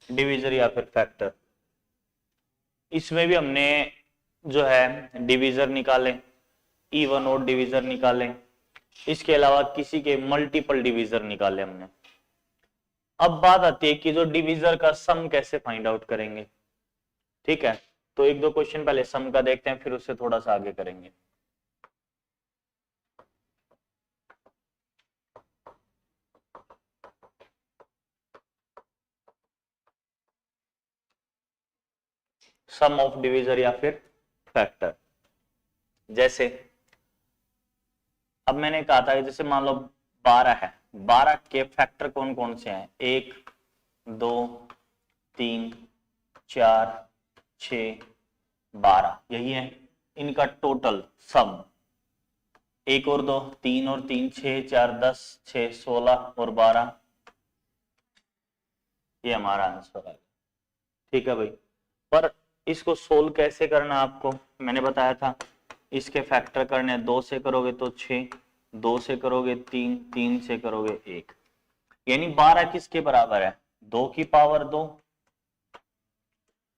Divisor या फिर factor. इसमें भी हमने जो है डिवीजर निकाले, इवन और डिवीजर निकाले, इसके अलावा किसी के मल्टीपल डिवीजर निकाले हमने। अब बात आती है कि जो डिवीजर का सम कैसे फाइंड आउट करेंगे। ठीक है, तो एक दो क्वेश्चन पहले सम का देखते हैं, फिर उससे थोड़ा सा आगे करेंगे। सम ऑफ डिवीजर या फिर फैक्टर। जैसे अब मैंने कहा था कि जैसे मान लो 12 है, 12 के फैक्टर कौन कौन से हैं? 1 2 3 4 6 12, यही है इनका टोटल सम। 1 और 2 3 और 3 6 4 10 6 16 और 12, ये हमारा आंसर है। ठीक है भाई, पर इसको सोल्व कैसे करना आपको मैंने बताया था। इसके फैक्टर करने 2 से करोगे तो 6, 2 से करोगे 3, 3 से करोगे 1, यानी 12 किसके बराबर है? 2 की पावर 2,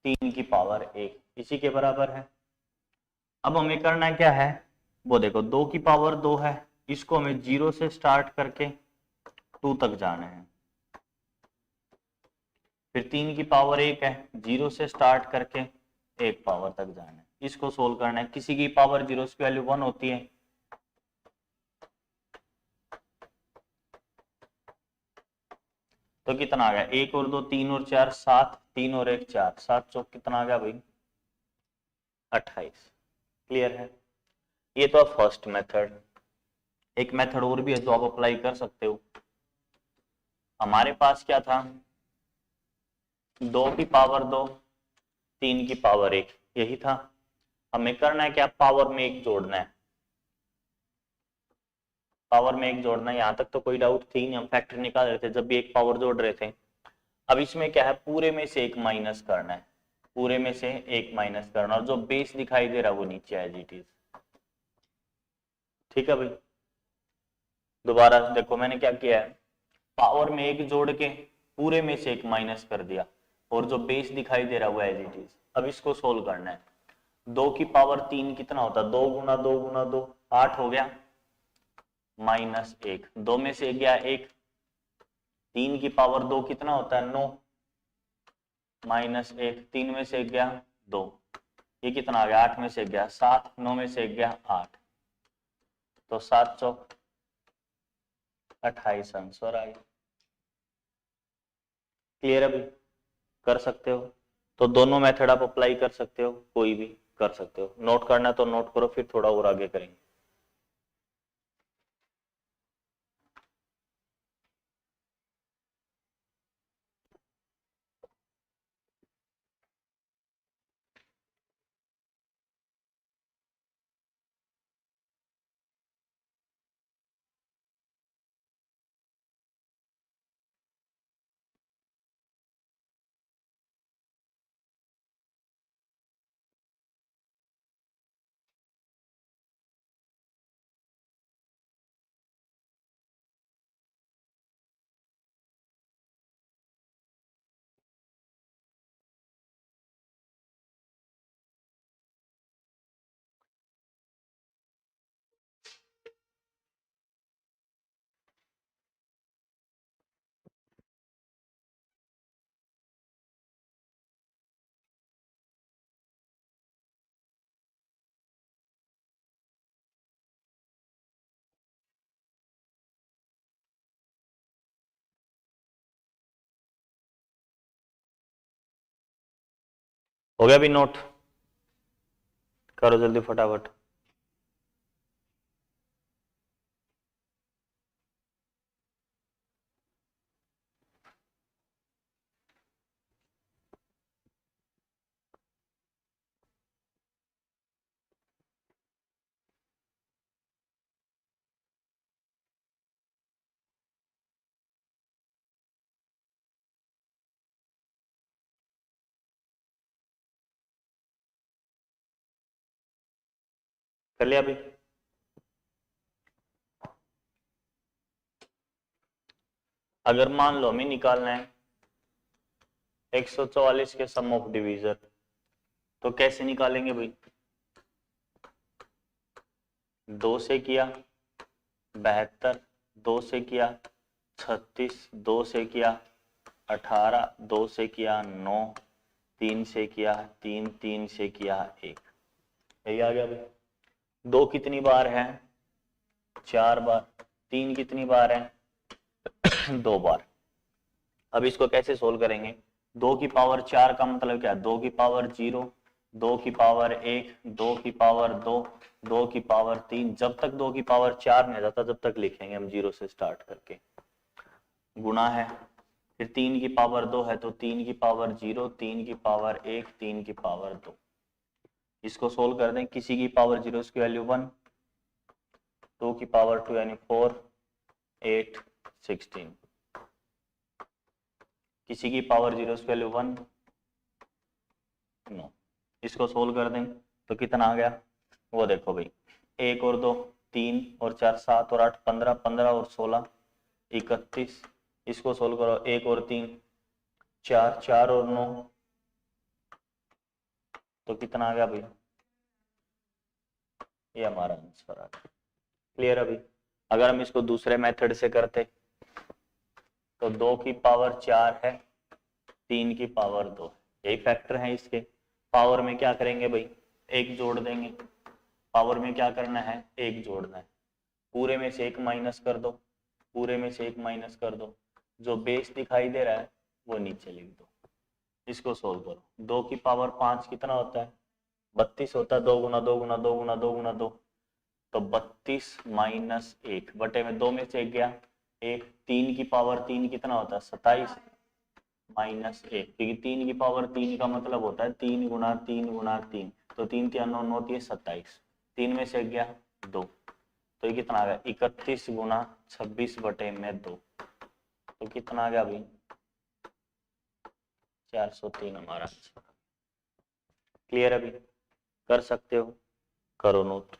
3 की पावर 1, इसी के बराबर है। अब हमें करना क्या है, वो देखो 2 की पावर 2 है, इसको हमें 0 से स्टार्ट करके 2 तक जाना है। फिर 3 की पावर 1 है, 0 से स्टार्ट करके 1 पावर तक जाना है। इसको सोल्व करना है। किसी की पावर 0 की वैल्यू 1 होती है, तो कितना आ गया? 1 और 2 3 और 4 7, 3 और 1 4, 7 चौक कितना आ गया भाई? 28। क्लियर है? ये तो फर्स्ट मेथड। एक मेथड और भी है जो आप अप्लाई कर सकते हो। हमारे पास क्या था? 2 की पावर 2, 3 की पावर 1, यही था। हमें करना है क्या? पावर में 1 जोड़ना है। पावर में 1 जोड़ना है, यहां तक तो कोई डाउट थी नहीं, हम फैक्टर निकाल रहे थे जब भी एक पावर जोड़ रहे थे। अब इसमें क्या है, पूरे में से 1 माइनस करना है, पूरे में से 1 माइनस करना, और जो बेस दिखाई दे रहा है वो नीचे है एज इट इज। ठीक है भाई, दोबारा देखो मैंने क्या किया है, पावर में 1 जोड़ के पूरे में से 1 माइनस कर दिया, और जो बेस दिखाई दे रहा है वो एज इट इज। अब इसको सोल्व करना है। 2 की पावर 3 कितना होता है? 2 गुना 2 गुना 2, 8 हो गया, माइनस 1, 2 में से गया 1। 3 की पावर 2 कितना होता है? 9, माइनस 1, 3 में से गया 2, ये कितना आ गया? 8 में से गया 7, 9 में से गया 8, तो 7 चौक 28 आंसर आ गया। क्लियर है भाई? कर सकते हो, तो दोनों मेथड आप अप्लाई कर सकते हो, कोई भी कर सकते हो। नोट करना तो नोट करो, फिर थोड़ा और आगे करेंगे। हो गया भी नोट? करो जल्दी फटाफट। कर लिया अभी? अगर मान लो हमें निकालना है 144 के सम ऑफ डिवीजर, तो कैसे निकालेंगे भाई? 2 से किया 72, 2 से किया 36, 2 से किया 18, 2 से किया 9, 3 से किया 3, 3 से किया 1, यही आ गया भाई। 2 कितनी बार है? 4 बार। 3 कितनी बार है? 2 बार। अब इसको कैसे सोल्व करेंगे? 2 की पावर 4 का मतलब क्या? 2 की पावर 0, 2 की पावर 1, 2 की पावर 2, 2 की पावर 3, जब तक 2 की पावर 4 नहीं आ जाता जब तक लिखेंगे हम 0 से स्टार्ट करके। गुणा है, फिर 3 की पावर 2 है तो 3 की पावर 0, 3 की पावर 1, 3 की पावर 2। इसको सोल्व कर दें। किसी की पावर 0 इसकी वैल्यू 1, 2 की पावर 2 यानी 4, 8, 16। किसी की पावर 0 इसकी वैल्यू 1, नो। इसको सोल्व कर दें तो कितना आ गया? वो देखो भाई, 1 और 2 3 और 4 7 और 8 15, 15 और 16 31। इसको सोल्व करो, 1 और 3 4, 4 और 9, तो कितना आ गया भाई? ये हमारा आंसर आ गया। क्लियर अभी? अगर हम इसको दूसरे मेथड से करते तो 2 की पावर 4 है, 3 की पावर 2 है, यही फैक्टर है इसके। पावर में क्या करेंगे भाई? 1 जोड़ देंगे। पावर में क्या करना है? 1 जोड़ना है। पूरे में से 1 माइनस कर दो, पूरे में से 1 माइनस कर दो, जो बेस दिखाई दे रहा है वो नीचे लिख दो। इसको सोल्व करो। 2 की पावर 5 कितना होता है? 32 होता है। 2 गुना 2 गुना 2 गुना 2 गुना 2, तो 32 माइनस 1 बटे में 2 में से 1 गया 1। 3 की पावर 3 कितना होता है? 27 माइनस 1, क्योंकि 3 की पावर 3 का मतलब होता है 3 गुना 3 गुना 3, तो 3 3 9 9 3 27, 3 में से 1 गया 2, तो ये कितना आ गया? 31 गुना 26 बटे में 2, तो कितना आ गया भाई? 403 हमारा आंसर। क्लियर अभी? कर सकते हो, करो नोट।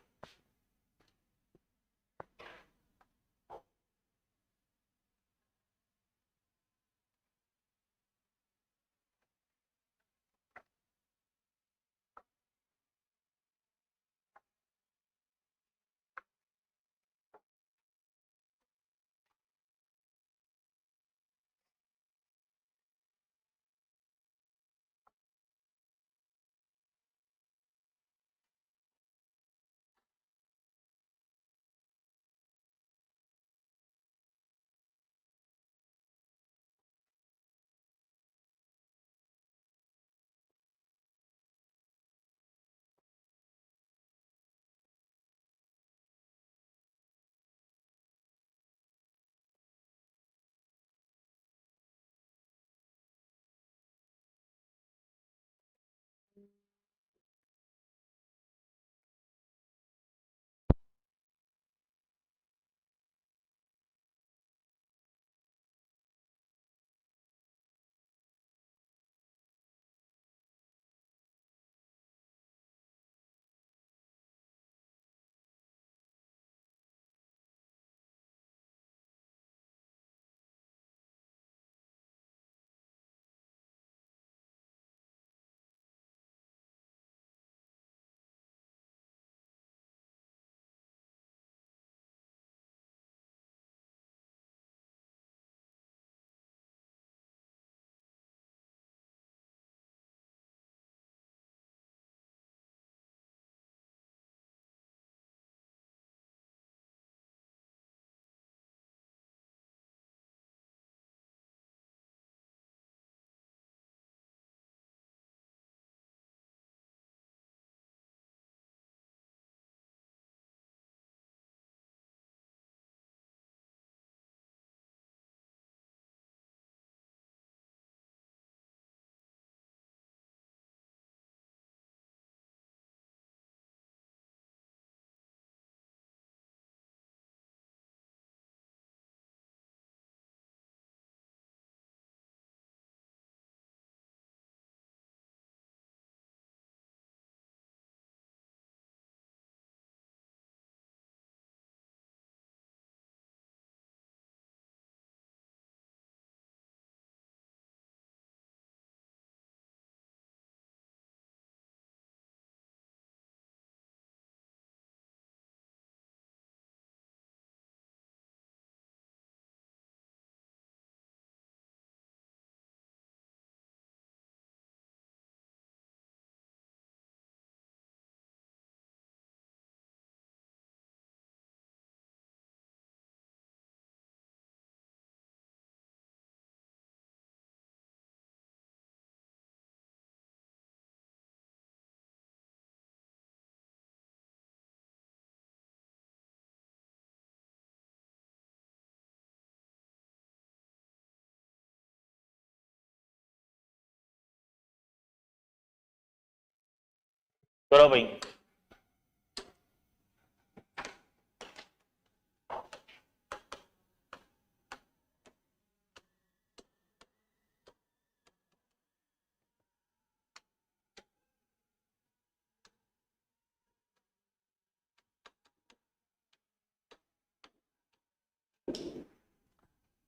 करो भाई।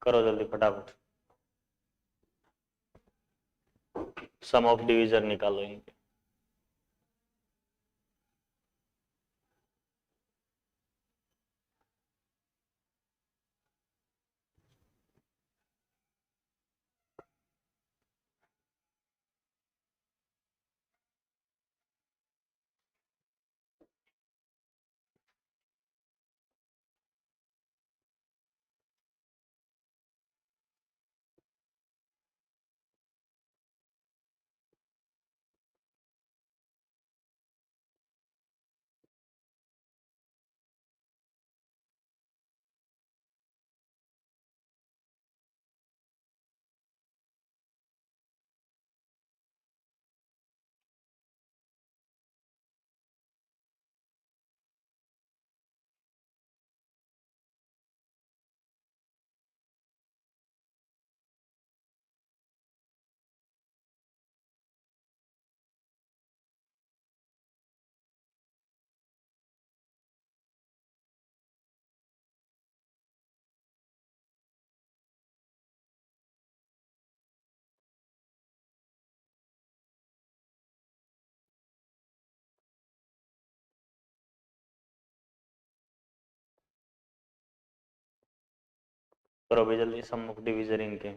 करो जल्दी फटाफट, सम ऑफ डिवीजन निकालो इनके। करो भाई जल्दी सम ऑफ डिवीजन इनके।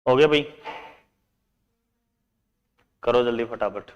हो गया भाई, करो जल्दी फटाफट।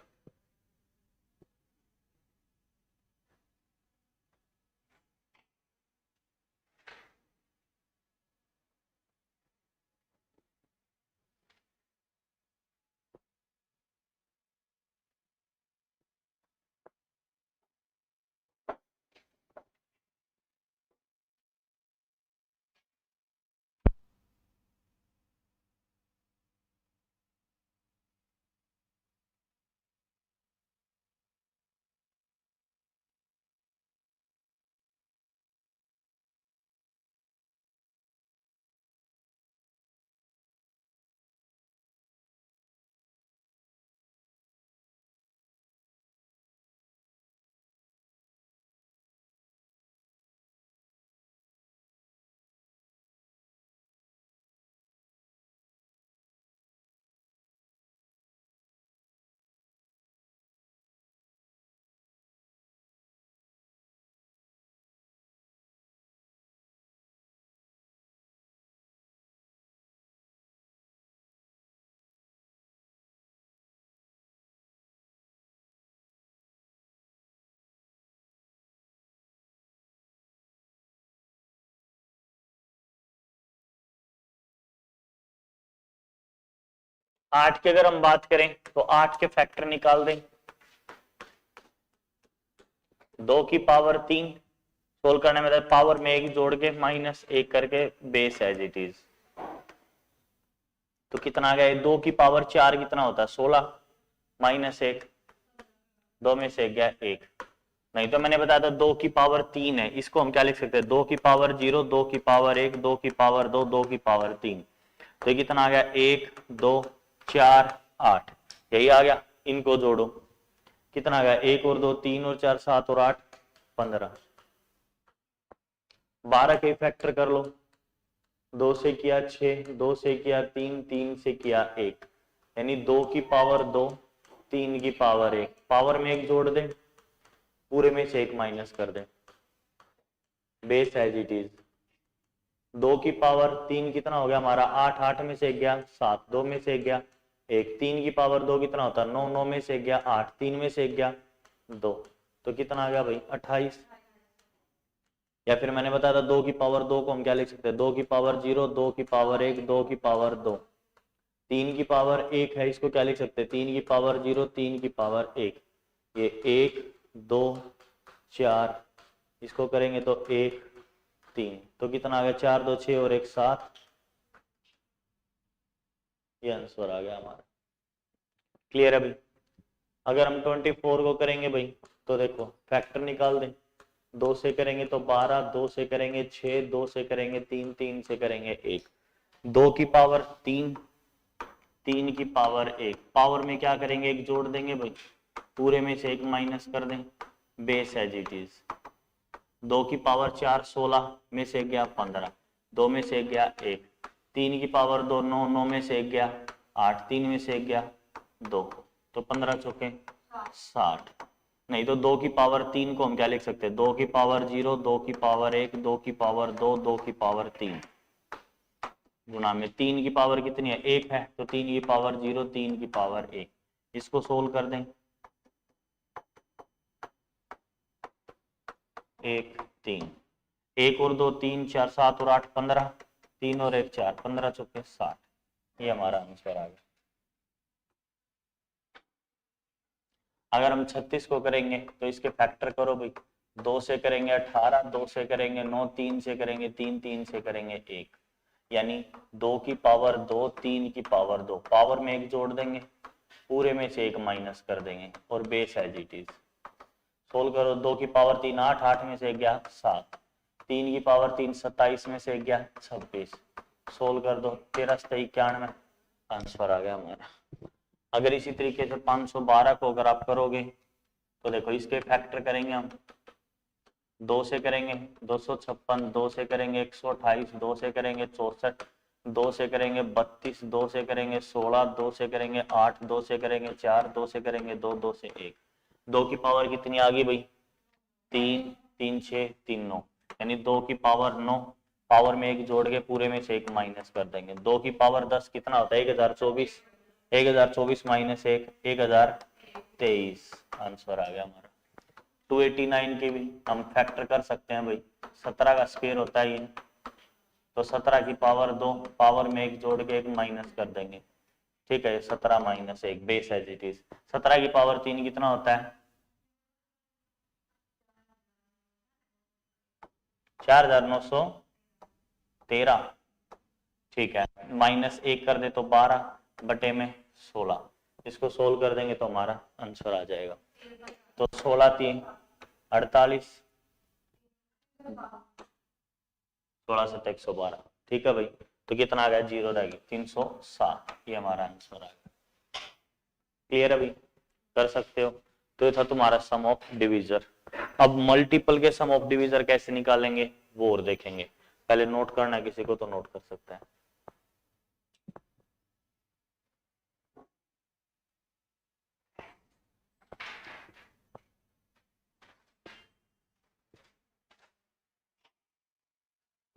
8 की अगर हम बात करें तो 8 के फैक्टर निकाल दें, 2 की पावर 3, सोल्व करने में पावर में एक जोड़ के माइनस 1 करके बेस एज इट इज, तो कितना आ गया, 2 की पावर 4 कितना होता है 16, माइनस 1, 2 में से गया 1, नहीं तो मैंने बताया था 2 की पावर 3 है, इसको हम क्या लिख सकते हैं 2 की पावर 0, 2 की पावर 1, 2 की पावर 2, 2 की पावर 3, तो ये कितना आ गया 1 2 4 8, यही आ गया। इनको जोड़ो, कितना आ गया 1 और 2 3 और 4 7 और 8 15, 12 के फैक्टर कर लो, 2 से किया 6, 2 से किया 3, 3 से किया 1, यानी 2 की पावर 2, 3 की पावर 1, पावर में एक जोड़ दें, पूरे में से 1 माइनस कर दें, बेस एज इट इज, 2 की पावर 3 कितना हो गया हमारा 8, 8 में से 1 गया 7, 2 में से 1 गया 1, 3 की पावर 2 कितना होता है 9, 9 में से 1 गया 8, 3 में से 1 गया 2, तो कितना आ गया भाई 28, या फिर मैंने बताया था 2 की पावर 2 को हम क्या लिख सकते हैं 2 की पावर 0, 2 की पावर 1, 2 की पावर 2, 3 की पावर 1 है, इसको क्या लिख सकते हैं 3 की पावर 0, 3 की पावर 1, ये 1 2 4, इसको करेंगे तो 1 3, तो कितना आ गया 4 2 6 और 1 7, ये आंसर आ गया हमारा। क्लियर है भाई। अगर हम 24 को करेंगे भाई तो देखो फैक्टर निकाल दें, 2 से करेंगे तो 12, 2 से करेंगे 6, 2 से करेंगे 3, 3 से करेंगे 1, 2 की पावर 3, 3 की पावर 1, पावर में क्या करेंगे एक जोड़ देंगे भाई, पूरे में से 1 माइनस कर दें, बेस एज इट इज, 2 की पावर 4 16 में से गया 15, 2 में से गया 1, 3 की पावर 2 9, 9 में से गया 8, 3 में से गया 2, तो 15 चौके 60, नहीं तो 2 की पावर 3 को हम क्या लिख सकते हैं 2 की पावर 0, 2 की पावर 1, 2 की पावर 2, 2 की पावर 3, गुणा में 3 की पावर कितनी है 1 है, तो 3 की पावर 0, 3 की पावर 1, इसको सोल्व कर दें, 1 3, 1 और 2 3 4 7 और 8 15, 3 और 1 4, 15 चौके 60, ये हमारा आंसर आ गया। अगर हम 36 को करेंगे तो इसके फैक्टर करो भाई, 2 से करेंगे 18, 2 से करेंगे 9, 3 से करेंगे 3, 3 से करेंगे 1, यानी 2 की पावर 2, 3 की पावर 2, पावर में एक जोड़ देंगे, पूरे में से 1 माइनस कर देंगे और base as it is, solve करो, 2 की पावर 3 8, 8 में से गया 7, 3 की पावर 3 27 में से गया 26, सोल्व कर दो 13 7 91, आंसर आ गया हमारा। अगर इसी तरीके से 512 को अगर आप करोगे तो देखो इसके फैक्टर करेंगे हम, 2 से करेंगे 256, 2 से करेंगे 128, 2 से करेंगे 64, 2 से करेंगे 32, 2 से करेंगे 16, 2 से करेंगे 8, 2 से करेंगे 4, 2 से करेंगे 2, 2 से 1, 2 की पावर कितनी आ गई भाई 3, 3 6 3 9, यानी 2 की पावर 9, पावर में एक जोड़ के पूरे में से 1 माइनस कर देंगे, 2 की पावर 10 कितना होता है 1024, 1024 माइनस 1 1023, आंसर आ गया हमारा। 289 के भी हम फैक्टर कर सकते हैं भाई, 17 का स्क्वायर होता है ये, तो 17 की पावर 2, पावर में एक जोड़ के 1 माइनस कर देंगे, ठीक है 17 minus 1, base as it is, 17 की पावर 3 कितना होता है 4913, ठीक है माइनस 1 कर दे तो 12 बटे में 16, इसको सोल्व कर देंगे तो हमारा आंसर आ जाएगा, तो 16 3 48, 16 7 112, ठीक है भाई, तो कितना आ गया 0 रह गया 307, ये हमारा आंसर आ गया। क्लियर है भाई, कर सकते हो। तो ये था तुम्हारा सम ऑफ डिवीजर। अब मल्टीपल के सम ऑफ डिवीजर कैसे निकालेंगे वो और देखेंगे, पहले नोट करना है किसी को तो नोट कर सकता है।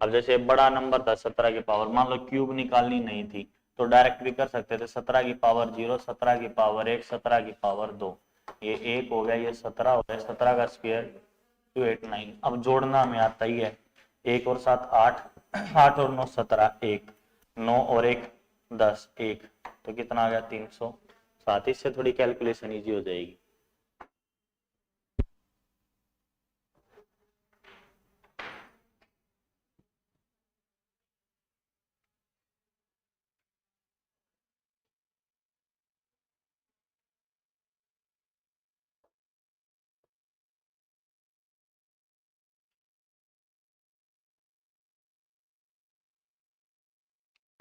अब जैसे बड़ा नंबर था 17 की पावर, मान लो क्यूब निकालनी नहीं थी तो डायरेक्ट भी कर सकते थे, 17 की पावर 0, 17 की पावर 1, 17 की पावर 2, ये 1 हो गया, ये 17 हो गया, 17 का स्क्वायर 289। अब जोड़ना हमें आता ही है, 1 और 7 8, 8 और 9 17, 1, 9 और 1 10, 1, तो कितना आ गया 307। इससे थोड़ी कैलकुलेशन इजी हो जाएगी।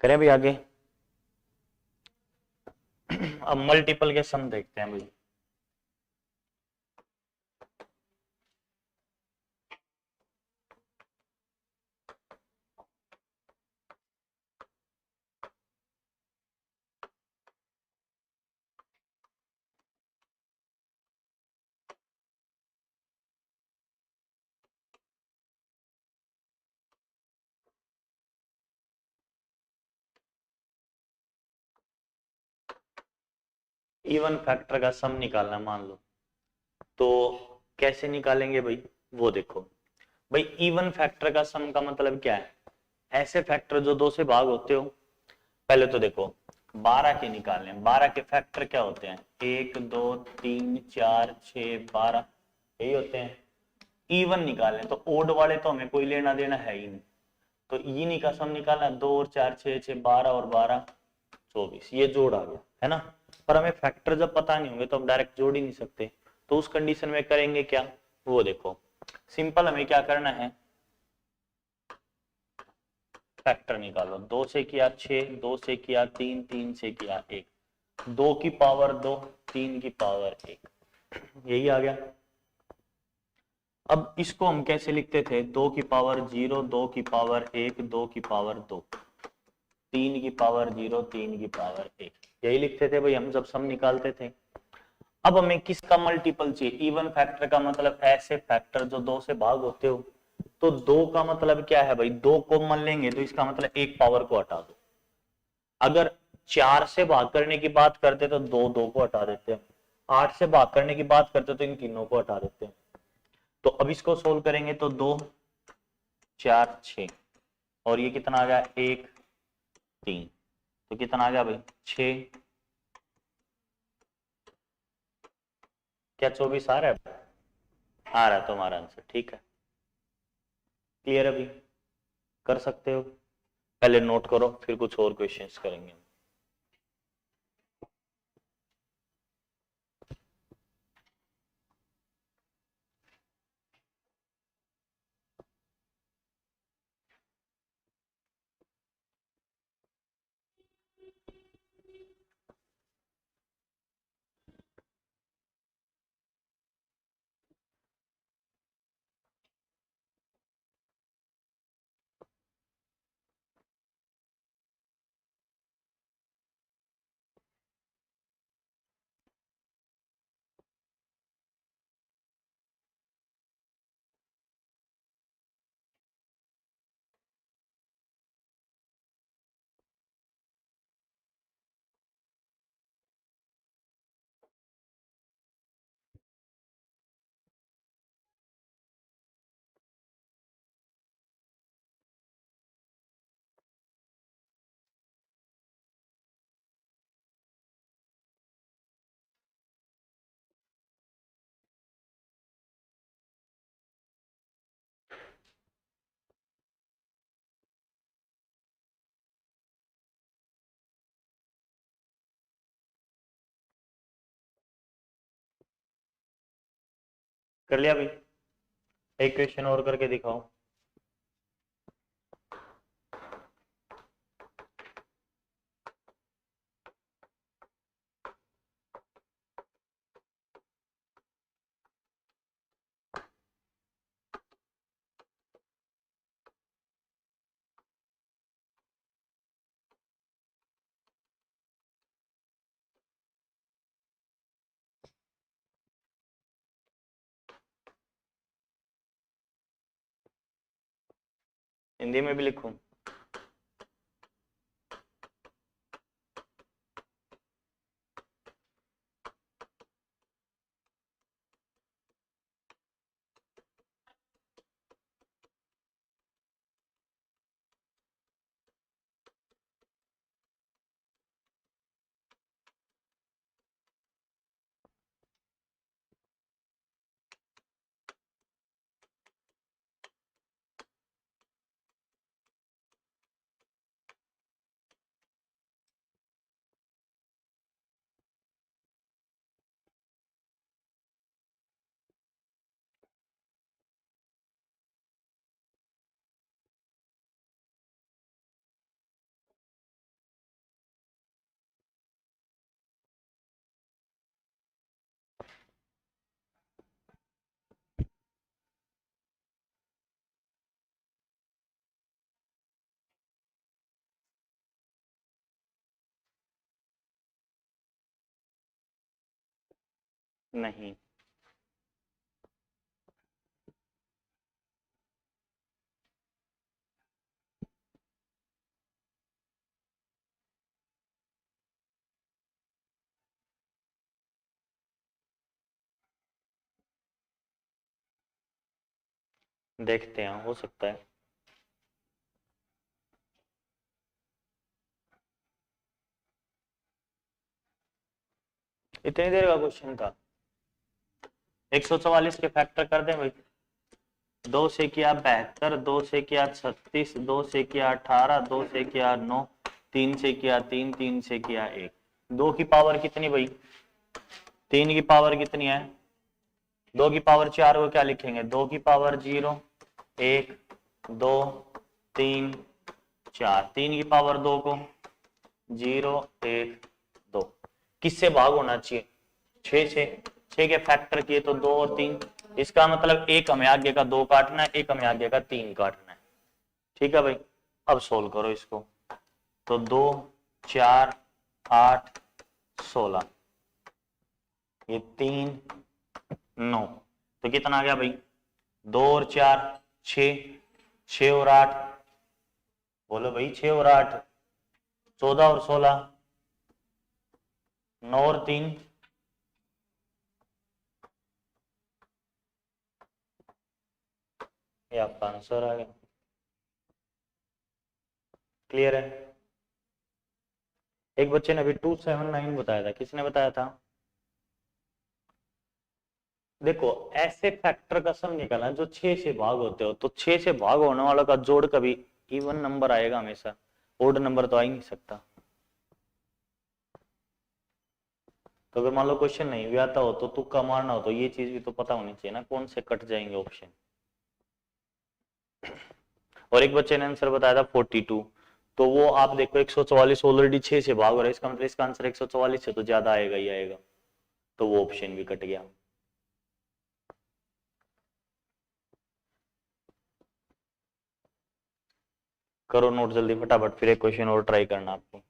करें भी आगे। अब मल्टीपल के सम देखते हैं भाई। इवन फैक्टर का सम निकालना मान लो, तो कैसे निकालेंगे भाई वो देखो। भाई इवन फैक्टर का सम का मतलब क्या है? ऐसे फैक्टर जो 2 से भाग होते हो। पहले तो देखो 12 के निकालने, 12 के फैक्टर क्या होते हैं? 1 2 3 4 6 12 यही होते हैं। इवन निकालने तो ओड वाले तो हमें कोई लेना देना है ही नहीं, तो इन्हीं का सम निकालना। 2 और 4 6 6 12 और 12 24, ये जोड़ आ गया है ना। पर हमें फैक्टर जब पता नहीं होंगे तो हम डायरेक्ट जोड़ ही नहीं सकते। तो उस कंडीशन में करेंगे क्या वो देखो। सिंपल हमें क्या करना है, फैक्टर निकालो। 2 से किया 6, 2 से किया 3, 3 से किया 1, 2 की पावर 2, 3 की पावर 1, यही आ गया। अब इसको हम कैसे लिखते थे? 2 की पावर 0, 2 की पावर 1, 2 की पावर 2, 3 की पावर 0, 3 की पावर 1, यही लिखते थे भाई हम जब सम निकालते थे। अब हमें किसका मल्टीपल चाहिए? इवन फैक्टर का मतलब ऐसे फैक्टर जो 2 से भाग होते हो। तो 2 का मतलब क्या है भाई? 2 कॉमन लेंगे तो इसका मतलब एक पावर को हटा दो। अगर 4 से भाग करने की बात करते तो 2 2 को हटा देते हैं, 8 से भाग करने की बात करते तो इन तीनों को हटा देते हैं। तो अब इसको सोल्व करेंगे तो 2 4 6 और ये कितना आ गया 1 3, तो कितना आ गया भाई 6। क्या 24 आ रहा है? आ रहा है तुम्हारा आंसर, ठीक है। क्लियर अभी कर सकते हो। पहले नोट करो फिर कुछ और क्वेश्चंस करेंगे। कर लिया भाई? एक क्वेश्चन और करके दिखाओ। हिंदी में भी लिखूं? नहीं, देखते हैं, हो सकता है। इतनी देर का क्वेश्चन था। 144 के फैक्टर कर दें भाई। 2 से किया 72, 2 से किया 36, 2 से किया 18, 2 से किया 9, 3 से किया 3, 3 से किया 1। 2 की पावर कितनी भाई? 3 की पावर कितनी है? 2 की पावर 4 को क्या लिखेंगे? 2 की पावर 0, 1, 2, 3, 4। 3 की पावर 2 को 0, 1, 2। किससे भाग होना चाहिए? 6 से। 6 के फैक्टर किए तो 2 और 3। इसका मतलब एक हमें आगे का 2 काटना है, एक हमें आगे का 3 काटना है। ठीक है भाई, अब सोल्व करो इसको। तो 2, 4, 8, 16, ये 3, 9, तो कितना आ गया भाई? 2 और 4 6, 6 और 8, बोलो भाई 6 और 8 14 और 16, 9 और 3 ये आपका आंसर आ गया। क्लियर है? एक बच्चे ने अभी 279 बताया था, किसने बताया था? देखो, ऐसे फैक्टर का सम निकालना जो 6 से भाग होते हो, तो 6 से भाग होने वालों का जोड़ कभी इवन नंबर आएगा हमेशा, ओड नंबर तो आ ही नहीं सकता। तो अगर मान लो क्वेश्चन नहीं भी आता हो तो तुक्का मारना हो तो ये चीज भी तो पता होनी चाहिए ना, कौन से कट जाएंगे ऑप्शन। और एक बच्चे ने आंसर बताया था 42, तो वो आप देखो 144 ऑलरेडी 6 से भाग हो रहा है, इसका मतलब इसका आंसर 144 से तो ज्यादा आएगा ही आएगा, तो वो ऑप्शन भी कट गया। करो नोट जल्दी फटाफट, फिर एक क्वेश्चन और ट्राई करना आपको।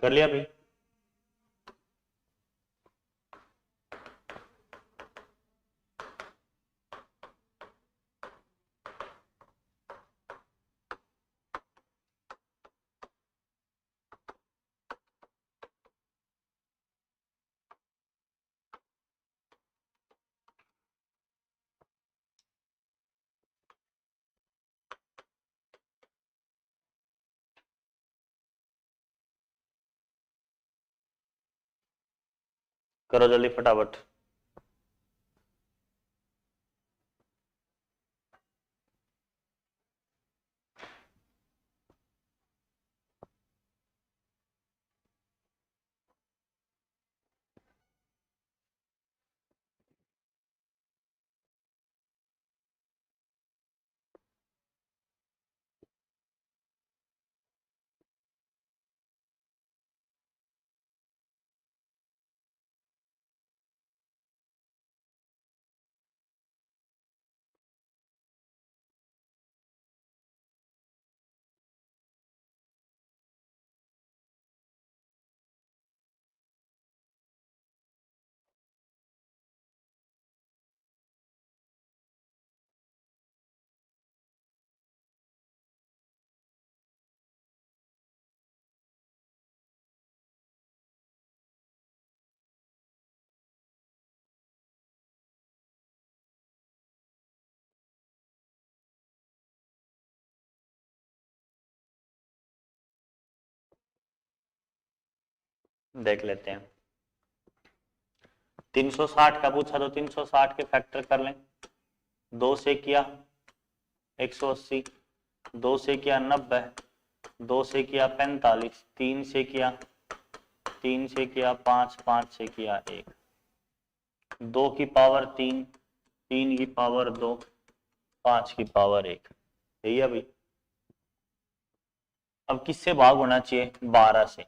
कर लिया भाई? करो जल्दी फटाफट। देख लेते हैं। 360 का पूछा तो 360 के फैक्टर कर लें। 2 से किया 180, 2 से किया 90, 2 से किया 45, 3 से किया 5, 5 से किया 1, 2 की पावर 3, 3 की पावर 2, 5 की पावर 1, यही है भाई। अब किससे भाग होना चाहिए? 12 से।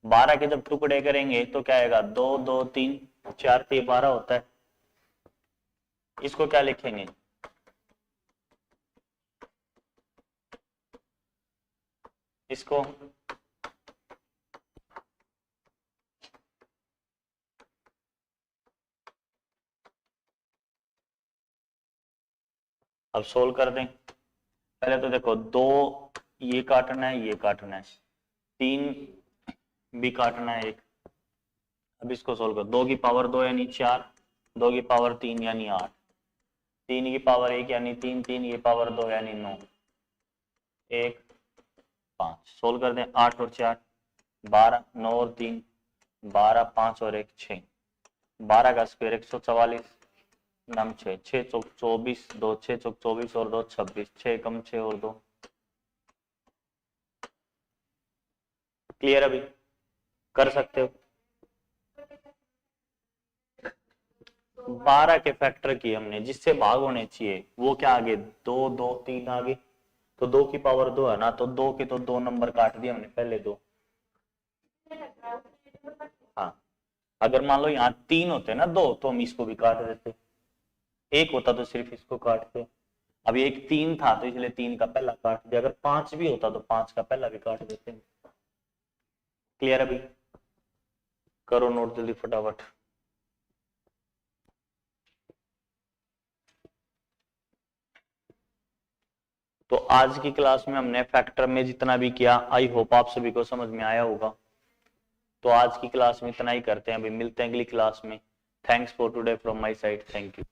12 के जब टुकड़े करेंगे तो क्या आएगा? 2 2 3 4 3 12 होता है। इसको क्या लिखेंगे? इसको अब सोल्व कर दें। पहले तो देखो, 2 ये काटना है, ये काटना है, 3 भी काटना है, एक। अब इसको सोल्व कर। 2 की पावर 2 यानी 4, 2 की पावर 3 यानी 8, 3 की पावर 1 यानी 3, 3 की पावर 2 यानी 9, 1 5। सोल्व कर दें। 8 और 4 12, 9 और 3 12, 5 और 1 6, 12 का स्क्वायर 144, नम 6, 6 चौक 24, 2 6 चौक 24 और 2 26, 6 कम 6 और 2। क्लियर? अभी कर सकते हो। 12 के फैक्टर किए हमने, जिससे भाग होने चाहिए वो क्या आगे? 2 2 3 आगे, तो 2 की पावर 2 है ना, तो 2 के तो 2 नंबर काट दिए हमने पहले 2। हाँ, अगर मान लो यहाँ 3 होते ना 2, तो हम इसको भी काट देते, 1 होता तो सिर्फ इसको काटते। अभी एक 3 था तो इसलिए 3 का पहला काट दिया, अगर 5 भी होता तो 5 का पहला भी काट देते। क्लियर? अभी करो नोट जल्दी फटाफट। तो आज की क्लास में हमने फैक्टर में जितना भी किया, आई होप आप सभी को समझ में आया होगा। तो आज की क्लास में इतना ही करते हैं, अभी मिलते हैं अगली क्लास में। Thanks for today from my side. Thank you.